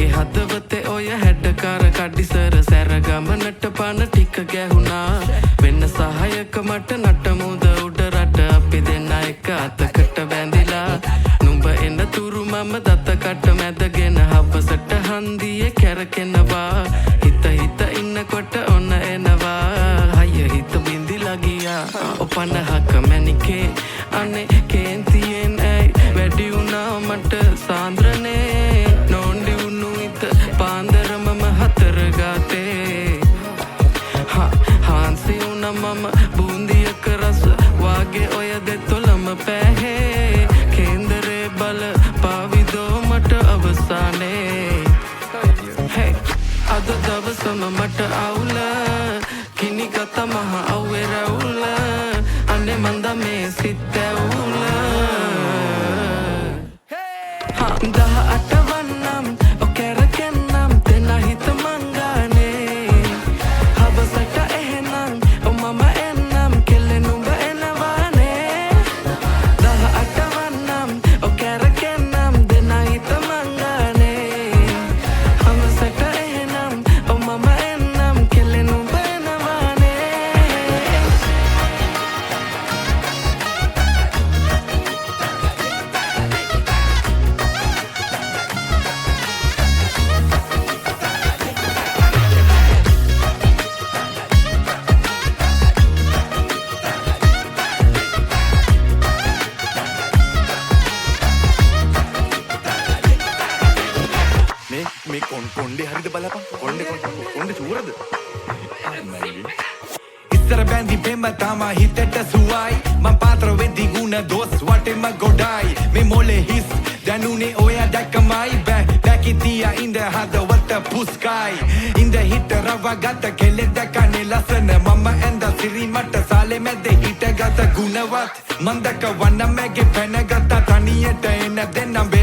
මගේ හදවතේ ඔය හැඩකාර කඩිසර සැර ගමනට පන ටික ගැහුණා වෙන්න සහයක මට නටමුද උඩ රට අපි දෙන්න එක අතකට බැඳිලා නුඹ එන තුරු මම දත කට මැදගෙන හවසට හන්දියේ කැරකෙනවා හිත ඉන්නකොට ඔන්න එනවා හය හිත බින්දිලා ගියා ඔපනහක මැනිකේ අනේ කේන්තියෙන් ඇයි වැඩි වුණා මට සාන්ද්‍රනේ නෝන්ඩි වුණු හිත පාන්දරම හතර ගාතේ හාන්සි වුණා මම බූන්දියක රස වාගේ ඔය දෙතොලම පැහේ කේන්දරේ බල පාවිදෝ මට අවසානේ අද දවසම මට අවුල කිනි ගත මහ අව්වේ රැවුල අනේ මන්ද මේ සිත් ඇවුල 18 වන්නම් ඔකැරකෙන්නම් දෙන හිත මංගානේ හවසට එහෙනම් මම එන්නම් කෙල්ලේ නුඹ එනවානේ 18 වන්නම් ඔකැරකෙන්නම් දෙන හිත මංගානේ හවසට එහෙනම් මම එන්නම් කෙල්ලේ නුඹ එනවානේ මේ කොණ්ඩේ හරිද බලපන් කොණ්ඩේ චූරද ඉස්සර බැඳි බෙම්බ තමා හිතට සුවයි මං පාත්‍ර වෙද්දි ගුණ දොස් වටෙම ගොඩයි මේ මොලේ හිස් දැනුනේ ඔය දැක්කමයි බැකිතියා ඉඳ හදවත පුස්කයි ඉඳ හිට රවගත කෙලෙ දැකනේ ලස්සන මම ඇඳ සිරි මට සාලේ මැද හිටගත ගුණවත් මන්දක වන්න මැගේ පැනගත තනියට එන දෙන්නම්